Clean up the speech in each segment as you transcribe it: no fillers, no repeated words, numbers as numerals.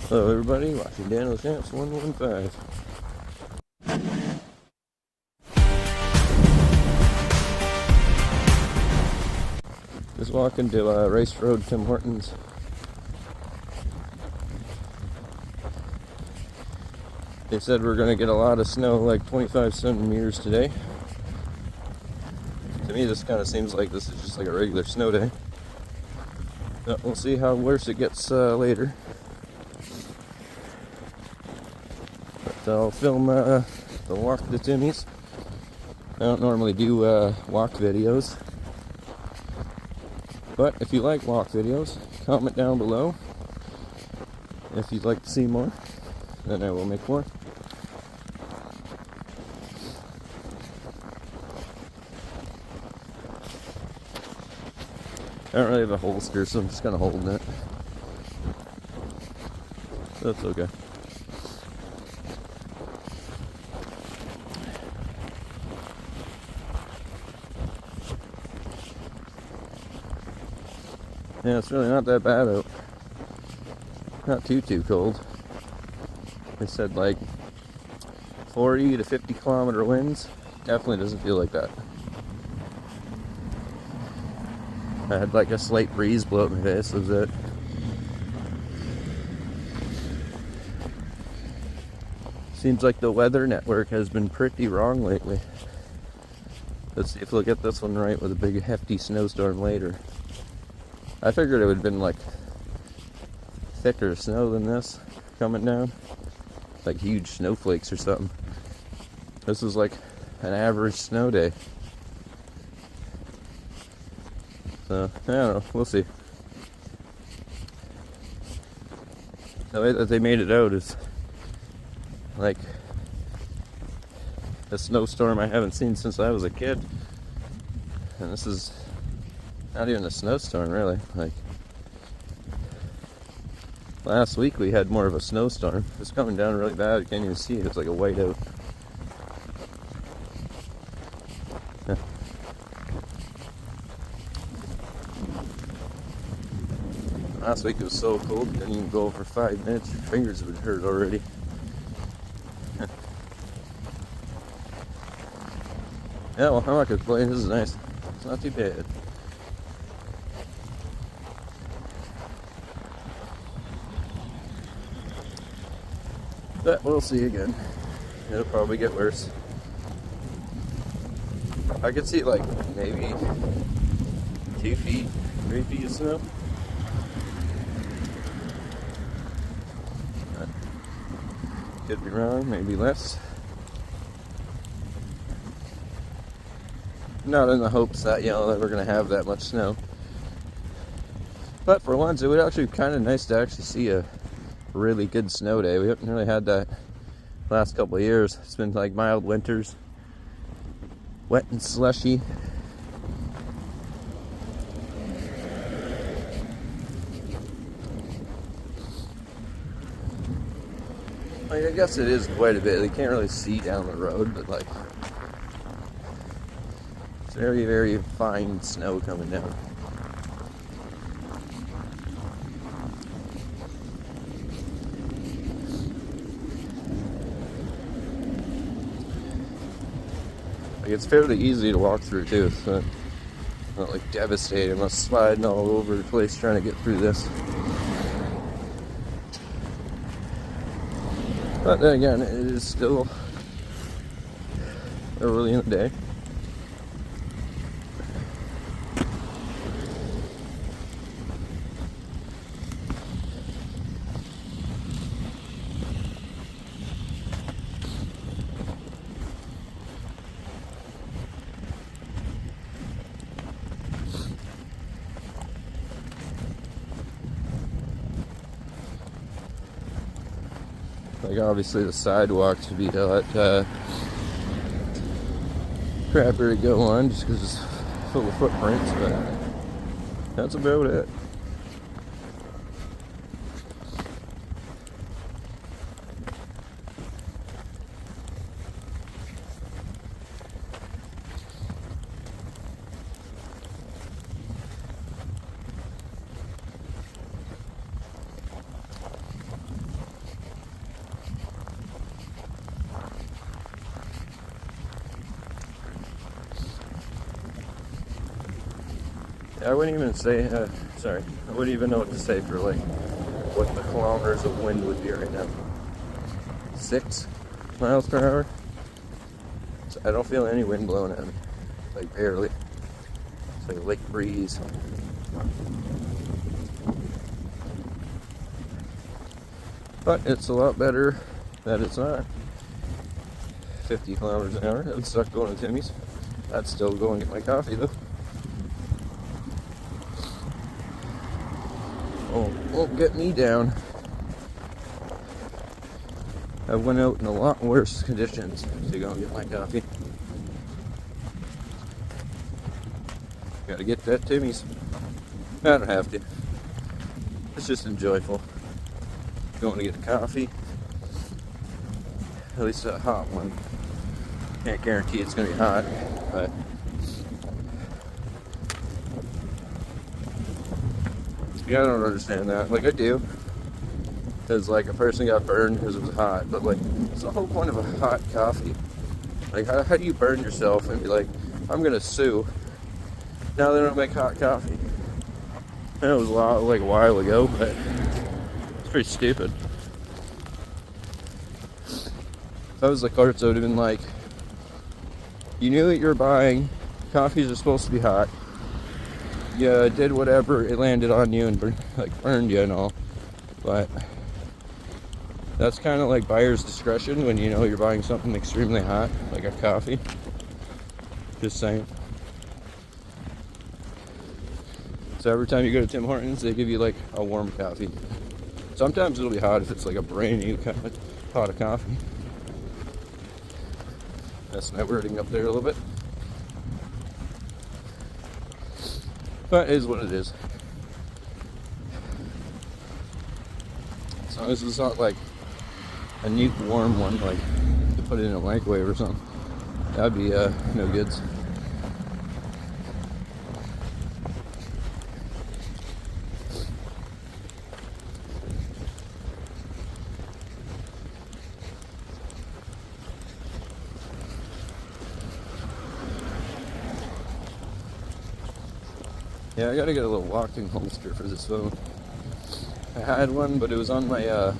Hello everybody, watching Daniel Champs 115. Just walking to Race Road Tim Hortons. They said we're going to get a lot of snow, like 25 centimeters today. To me this kind of seems like this is just like a regular snow day. But we'll see how worse it gets later. But I'll film the walk to Timmy's. I don't normally do walk videos. But if you like walk videos, comment down below if you'd like to see more, then I will make more. I don't really have a holster, so I'm just kind of holding it. That's okay. Yeah, it's really not that bad out. Not too cold. They said like 40 to 50 kilometer winds. Definitely doesn't feel like that. I had like a slight breeze blow up my face, that was it. Seems like the weather network has been pretty wrong lately. Let's see if we'll get this one right with a big hefty snowstorm later. I figured it would have been like thicker snow than this coming down. Like huge snowflakes or something. This is like an average snow day. So, I don't know, we'll see. The way that they made it out is like a snowstorm I haven't seen since I was a kid. And this is not even a snowstorm, really. Like, last week we had more of a snowstorm. It's coming down really bad, you can't even see it, it's like a whiteout. Yeah. Last week it was so cold, you couldn't even go for 5 minutes, your fingers would hurt already. Yeah, well, I'm not gonna complain, this is nice. It's not too bad. But we'll see again. It'll probably get worse. I could see like maybe 2 feet, 3 feet of snow. Could be wrong, maybe less. Not in the hopes that, you know, that we're gonna have that much snow. But for once, it would actually be kind of nice to actually see a really good snow day. We haven't really had that last couple of years. It's been like mild winters, wet and slushy. Like, I guess it is quite a bit. You can't really see down the road, but like it's very fine snow coming down. Like, it's fairly easy to walk through too, so it's not like devastating. I'm not sliding all over the place trying to get through this. But then again, it is still early in the day. Like, obviously the sidewalks would be a lot crappier to go on just because it's full of footprints, but that's about it. I wouldn't even say, I wouldn't even know what to say for like what the kilometers of wind would be right now. 6 miles per hour? So I don't feel any wind blowing at me. Like barely. It's like a lake breeze. But it's a lot better that it's not 50 kilometers an hour. I would suck going to Timmy's. I'd still go and get my coffee though. Oh, won't get me down. I went out in a lot worse conditions to go and get my coffee. Gotta get that Timmy's. I don't have to. It's just enjoyable. Going to get a coffee. At least a hot one. Can't guarantee it's gonna be hot, but yeah, I don't understand that. Like I do. Because like a person got burned because it was hot, but like it's the whole point of a hot coffee. Like how do you burn yourself and be like, I'm gonna sue? Now they don't make hot coffee. I know it was a while ago, but it's pretty stupid. If I was the carts, I would have been like, you knew what you were buying. Coffees are supposed to be hot. You did whatever, it landed on you and burned you and all. But that's kind of like buyer's discretion when you know you're buying something extremely hot, like a coffee. Just saying. So every time you go to Tim Hortons, they give you like a warm coffee. Sometimes it'll be hot if it's like a brand new pot of coffee. That's my wording up there a little bit. But it is what it is. As long as it's not like a neat warm one, like to put it in a microwave or something, that'd be no goods. Yeah, I gotta get a little walking holster for this phone. I had one, but it was on my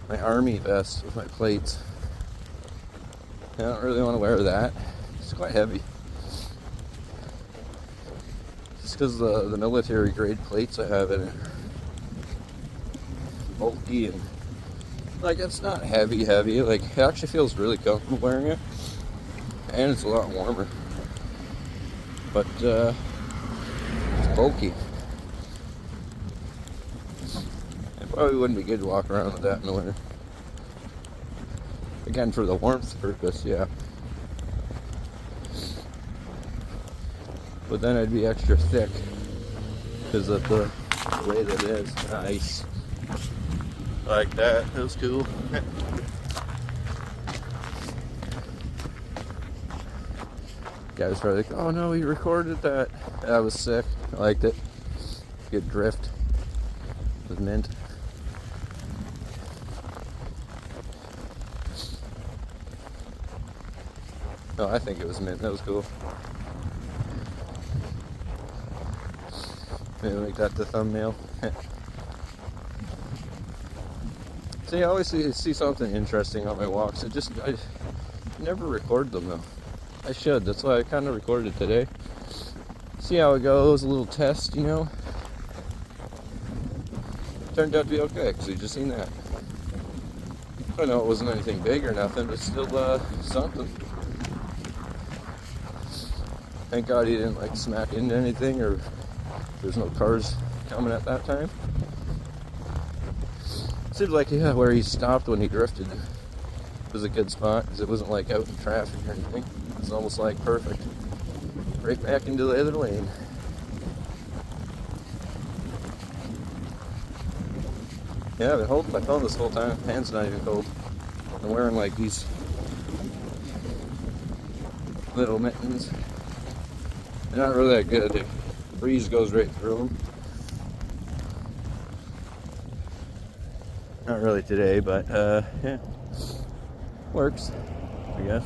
my army vest with my plates. I don't really want to wear that. It's quite heavy. Just because the military grade plates I have in it are bulky and like it's not heavy. Like it actually feels really comfortable wearing it, and it's a lot warmer. But bulky. It probably wouldn't be good to walk around with that in the winter. Again, for the warmth purpose, yeah. But then I'd be extra thick because of the way that it is. Nice. Like that. That was cool. Guy was probably like, oh no, he recorded that. That was sick. I liked it. Good drift. It was mint. No, I think it was mint. That was cool. Maybe make that the thumbnail. See, I always see something interesting on my walks. I never record them though. I should. That's why I kind of recorded it today. See how it goes. A little test, you know. Turned out to be okay, because we just seen that. I know it wasn't anything big or nothing, but still something. Thank God he didn't like smack into anything, or there's no cars coming at that time. Seemed like where he stopped when he drifted was a good spot, because it wasn't like out in traffic or anything. It's almost like perfect. Right back into the other lane. Yeah, I've been holding my phone this whole time. Hand's not even cold. I'm wearing like these little mittens. They're not really that good. The breeze goes right through them. Not really today, but yeah, works, I guess.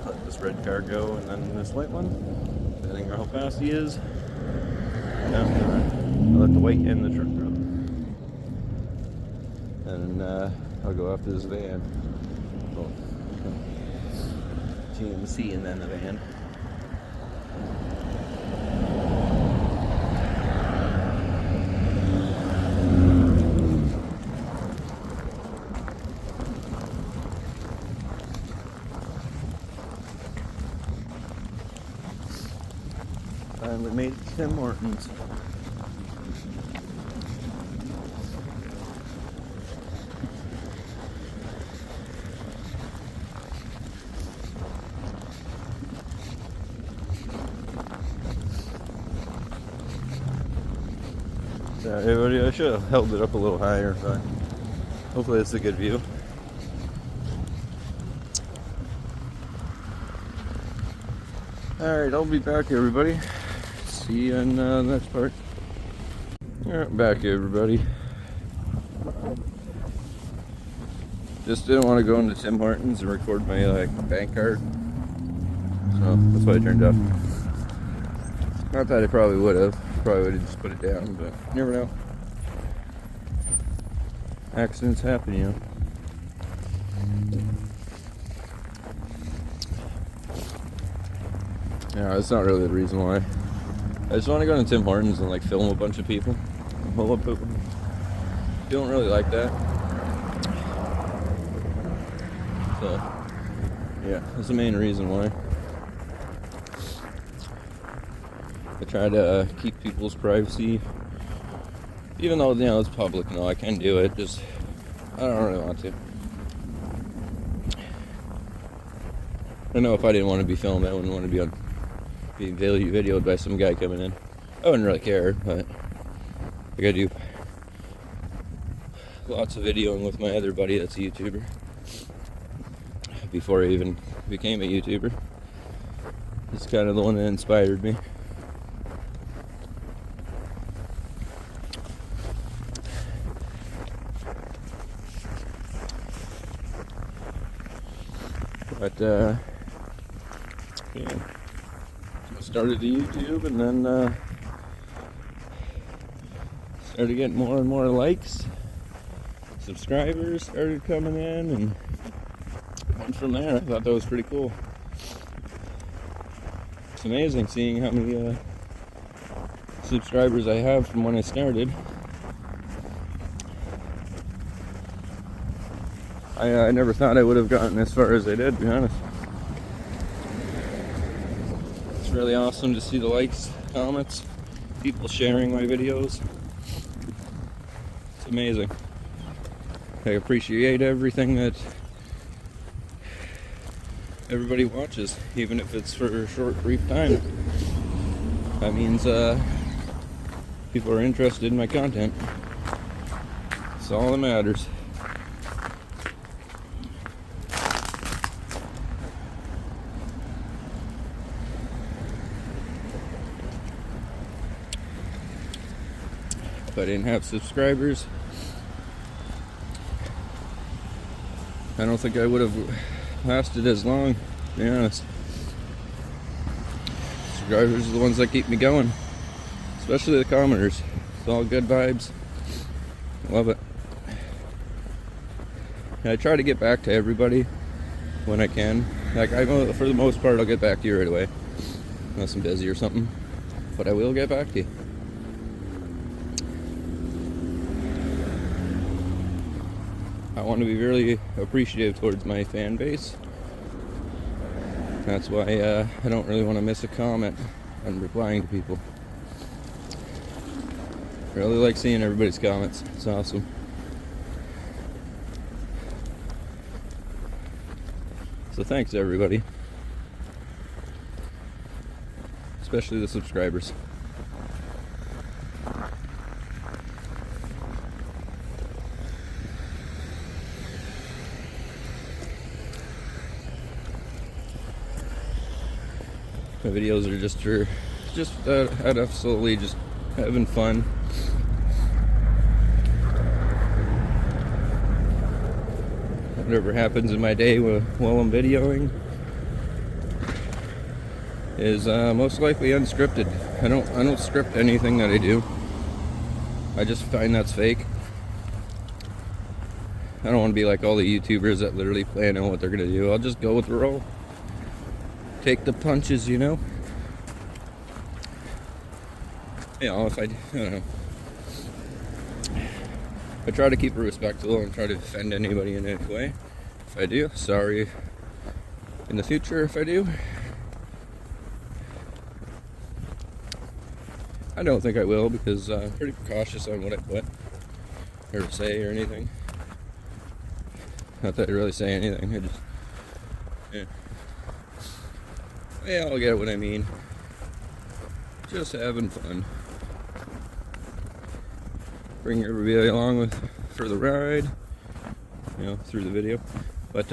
Let this red car go, and then this white one. Depending on how fast he is. No, I'll let the white in the truck go. And I'll go after this van. Well, GMC and then the van. Finally made it to Tim Hortons. Sorry everybody, I should have held it up a little higher, but hopefully it's a good view. Alright, I'll be back everybody. See you in the next part. Alright, back everybody. Just didn't want to go into Tim Hortons and record my bank card. So that's why I turned off. Not that I probably would have. Probably would have just put it down, but you never know. Accidents happen, you know. Yeah, that's not really the reason why. I just want to go to Tim Hortons and like film a bunch of people. Well, you don't really like that. So, yeah, that's the main reason why. I try to keep people's privacy. Even though, you know, it's public, no, I can do it, just, I don't really want to. I know if I didn't want to be filmed, I wouldn't want to be videoed by some guy coming in. I wouldn't really care, but I gotta do lots of videoing with my other buddy that's a YouTuber. Before I even became a YouTuber. He's kind of the one that inspired me. But, yeah. I started the YouTube and then, started getting more and more likes. Subscribers started coming in and from there, I thought that was pretty cool. It's amazing seeing how many, subscribers I have from when I started. I never thought I would have gotten as far as I did, to be honest. It's really awesome to see the likes, comments, people sharing my videos. It's amazing. I appreciate everything that everybody watches, even if it's for a short, brief time. That means people are interested in my content. That's all that matters. If I didn't have subscribers, I don't think I would have lasted as long, to be honest. Subscribers are the ones that keep me going, especially the commenters. It's all good vibes. Love it. And I try to get back to everybody when I can. Like, for the most part, I'll get back to you right away, unless I'm busy or something. But I will get back to you. I want to be really appreciative towards my fan base. That's why I don't really want to miss a comment and replying to people. I really like seeing everybody's comments. It's awesome. So thanks everybody. Especially the subscribers. My videos are just out of slowly just having fun. Whatever happens in my day while I'm videoing, is most likely unscripted. I don't script anything that I do. I just find that's fake. I don't want to be like all the YouTubers that literally plan out what they're gonna do. I'll just go with the roll. Take the punches, you know? You know, if I don't know. I try to keep it respectful and try to offend anybody in any way. If I do, sorry in the future if I do. I don't think I will, because I'm pretty cautious on what I put or say or anything. Not that I really say anything. I just, yeah, I'll get what I mean. Just having fun. Bring everybody along with for the ride, you know, through the video. But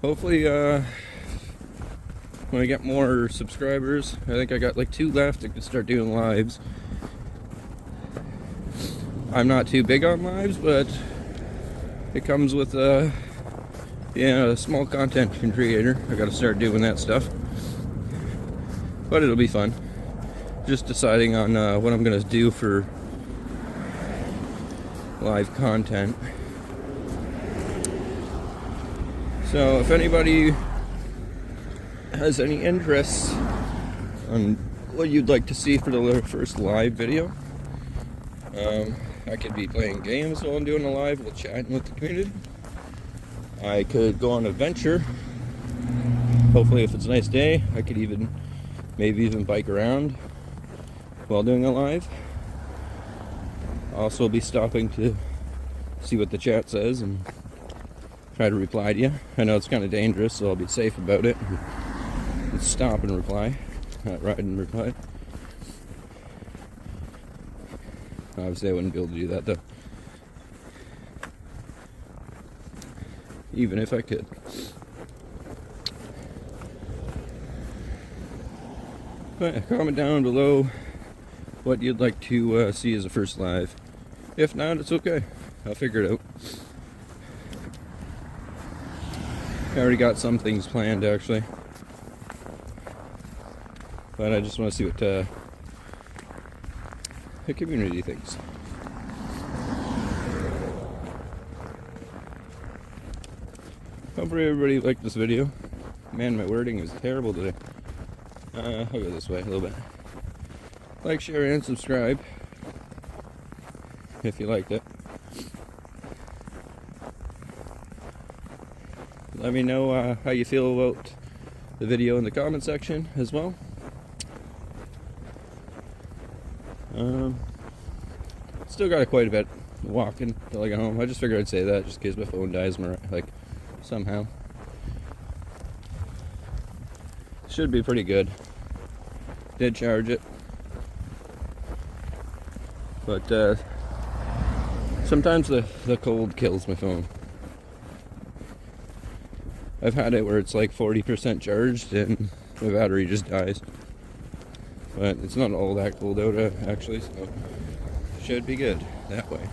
hopefully, when I get more subscribers, I think I got like 2 left, I can start doing lives. I'm not too big on lives, but it comes with a small content creator. I gotta start doing that stuff. But it'll be fun. Just deciding on what I'm gonna do for live content. So if anybody has any interests on what you'd like to see for the first live video, I could be playing games while I'm doing a live, while chatting with the community. I could go on an adventure. Hopefully, if it's a nice day, I could maybe even bike around while doing a live. I'll also be stopping to see what the chat says and try to reply to you. I know it's kind of dangerous, so I'll be safe about it. Stop and reply, not ride and reply. Obviously I wouldn't be able to do that though, even if I could. But comment down below what you'd like to see as a first live. If not, it's okay, I'll figure it out. I already got some things planned actually, but I just want to see what the community thinks. Hopefully everybody liked this video. Man, my wording is terrible today. I'll go this way a little bit. Like, share, and subscribe if you liked it. Let me know how you feel about the video in the comment section as well. Still got quite a bit walking till I get home. I just figured I'd say that just in case my phone dies, like, somehow. Should be pretty good. Did charge it. But sometimes the cold kills my phone. I've had it where it's like 40% charged and my battery just dies. But it's not all that cold out actually, so should be good that way.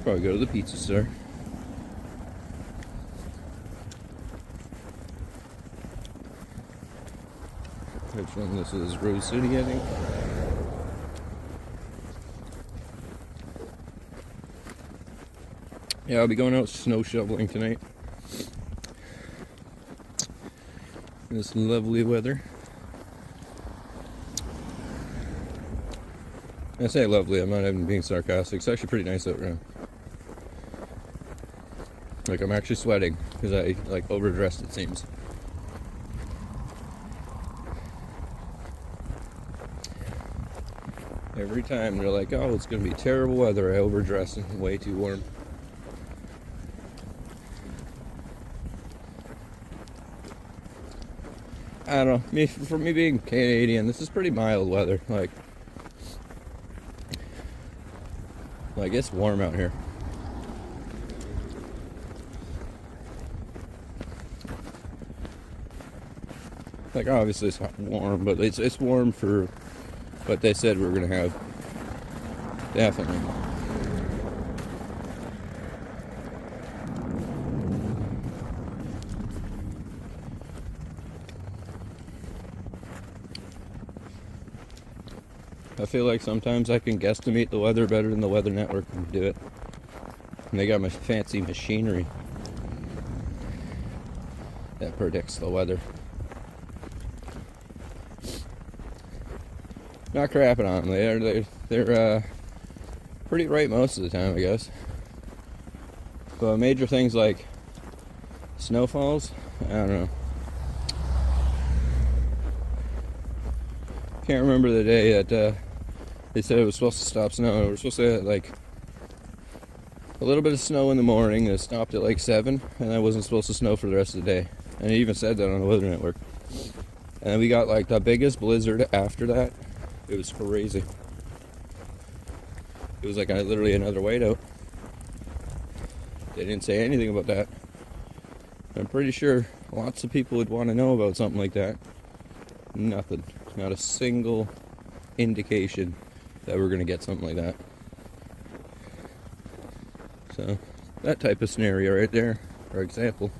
Probably go to the pizza store. Which one? This is Rose City, I think. Yeah, I'll be going out snow shoveling tonight. This lovely weather. I say lovely, I'm not even being sarcastic. It's actually pretty nice out now. Like, I'm actually sweating because I like overdressed, it seems. Every time they're like, oh, it's gonna be terrible weather, I overdress and way too warm. I don't know, for me being Canadian, this is pretty mild weather. Like it's warm out here. Like, obviously it's not warm, but it's warm for what they said we're gonna have. Definitely. I feel like sometimes I can guesstimate the weather better than the Weather Network can do it. And they got my fancy machinery that predicts the weather. Not crapping on them. They're pretty right most of the time, I guess. But major things like snowfalls, I don't know. Can't remember the day that they said it was supposed to stop snowing. We were supposed to get like a little bit of snow in the morning, and it stopped at like 7, and that wasn't supposed to snow for the rest of the day. And it even said that on the Weather Network. And then we got like the biggest blizzard after that. It was crazy. It was like literally another whiteout. They didn't say anything about that. I'm pretty sure lots of people would want to know about something like that. Nothing. Not a single indication that we're going to get something like that. So, that type of scenario right there, for example.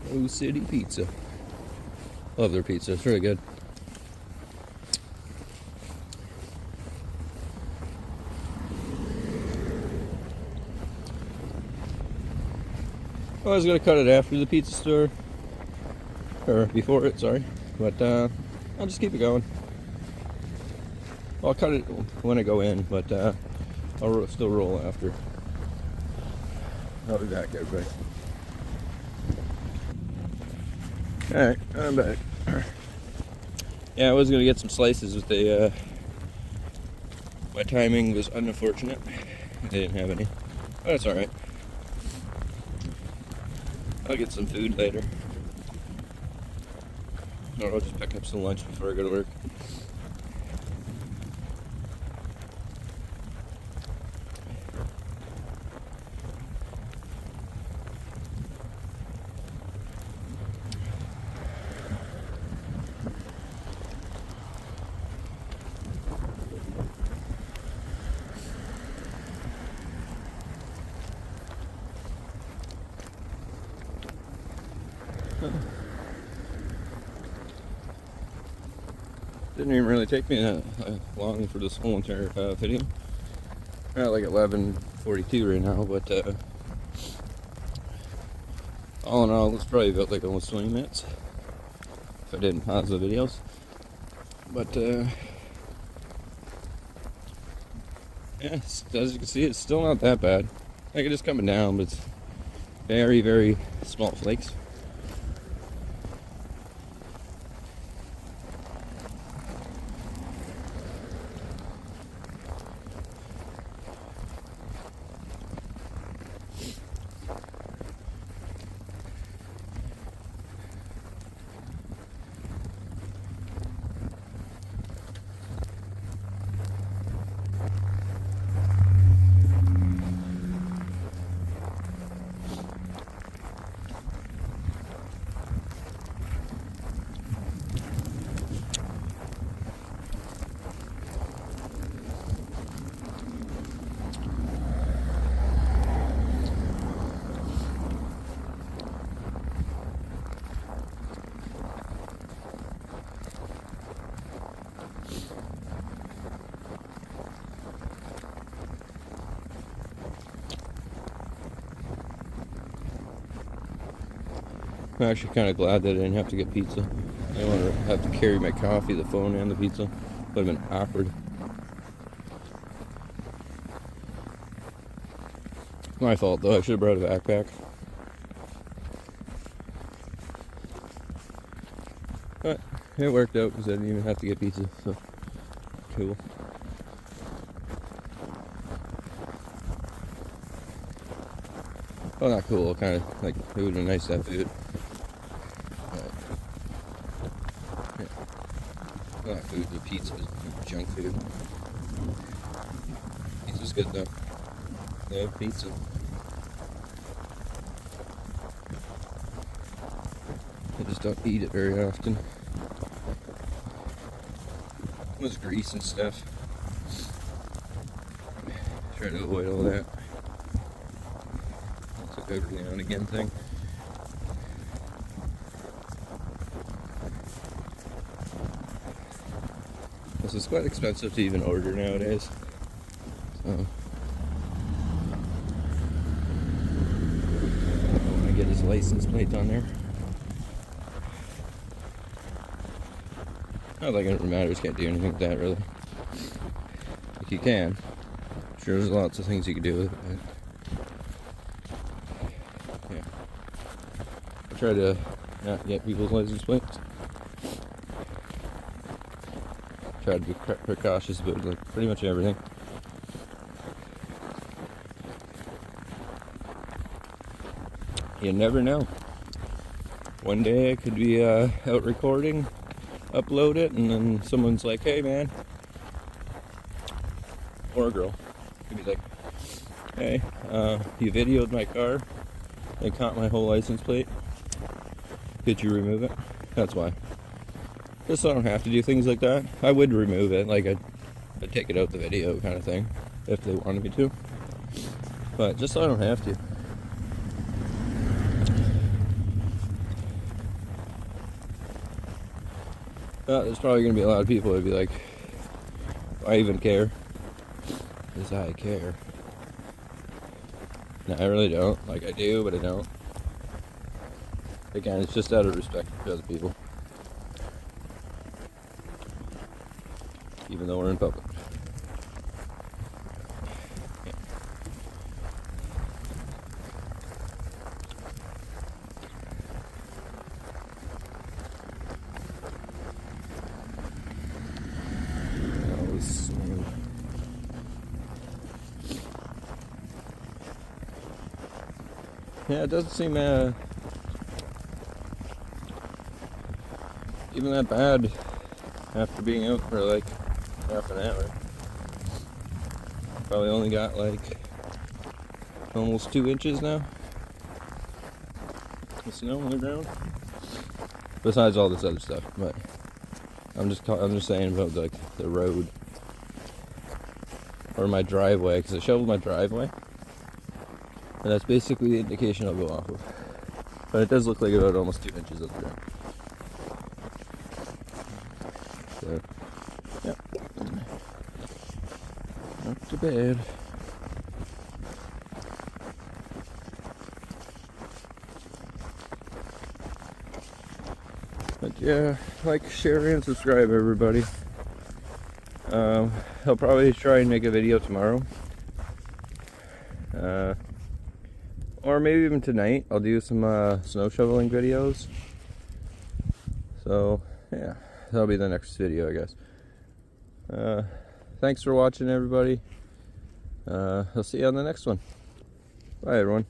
Rose City Pizza. Love their pizza, it's really good. I was going to cut it after the pizza store. Or before it, sorry. But I'll just keep it going. I'll cut it when I go in, but I'll still roll after. I'll be back, everybody. Alright, I'm back. Yeah, I was going to get some slices with the... my timing was unfortunate. They didn't have any. But that's alright. I'll get some food later. Or I'll just pick up some lunch before I go to work. Didn't even really take me that long for this whole entire video. We're at like 11:42 right now, but all in all, it's probably about like almost 20 minutes if I didn't pause the videos. But yeah, as you can see, it's still not that bad. Like, it is coming down, but it's very, very small flakes. I'm actually kind of glad that I didn't have to get pizza. I didn't want to have to carry my coffee, the phone, and the pizza. Would have been awkward. My fault, though. I should have brought a backpack. But it worked out because I didn't even have to get pizza, so cool. Well, not cool, kind of like it would have been nice to have food. Not food, the pizza is junk food. Pizza's good though. Love pizza. I just don't eat it very often. It was grease and stuff. Try to avoid all that. It's a every now and again thing. it's quite expensive to even order nowadays. So I want to get his license plate on there. Not like it matters, can't do anything with that really. Like you can. I'm sure there's lots of things you can do with it, but yeah. I try to not get people's license plates. Try to be precautious about like pretty much everything. You never know. One day I could be out recording, upload it, and then someone's like, "Hey man," or a girl could be like, "Hey, you videoed my car and caught my whole license plate. Could you remove it?" That's why. Just so I don't have to do things like that. I would remove it, like I'd take it out the video kind of thing, if they wanted me to. But just so I don't have to. There's probably going to be a lot of people that'd be like, "I even care." Because I care. No, I really don't. Like, I do, but I don't. Again, it's just out of respect for other people. Even though we're in public. Yeah. Yeah, it doesn't seem even that bad after being out for like half an hour. Probably only got like almost 2 inches now of snow on the ground. Besides all this other stuff, but I'm just saying about like the road or my driveway, because I shoveled my driveway, and that's basically the indication I'll go off of. But it does look like about almost 2 inches of the ground. So, yeah, not too bad. But yeah, like, share, and subscribe, everybody. I'll probably try and make a video tomorrow. Or maybe even tonight. I'll do some snow shoveling videos. So, yeah, that'll be the next video, I guess. Thanks for watching, everybody. I'll see you on the next one. Bye, everyone.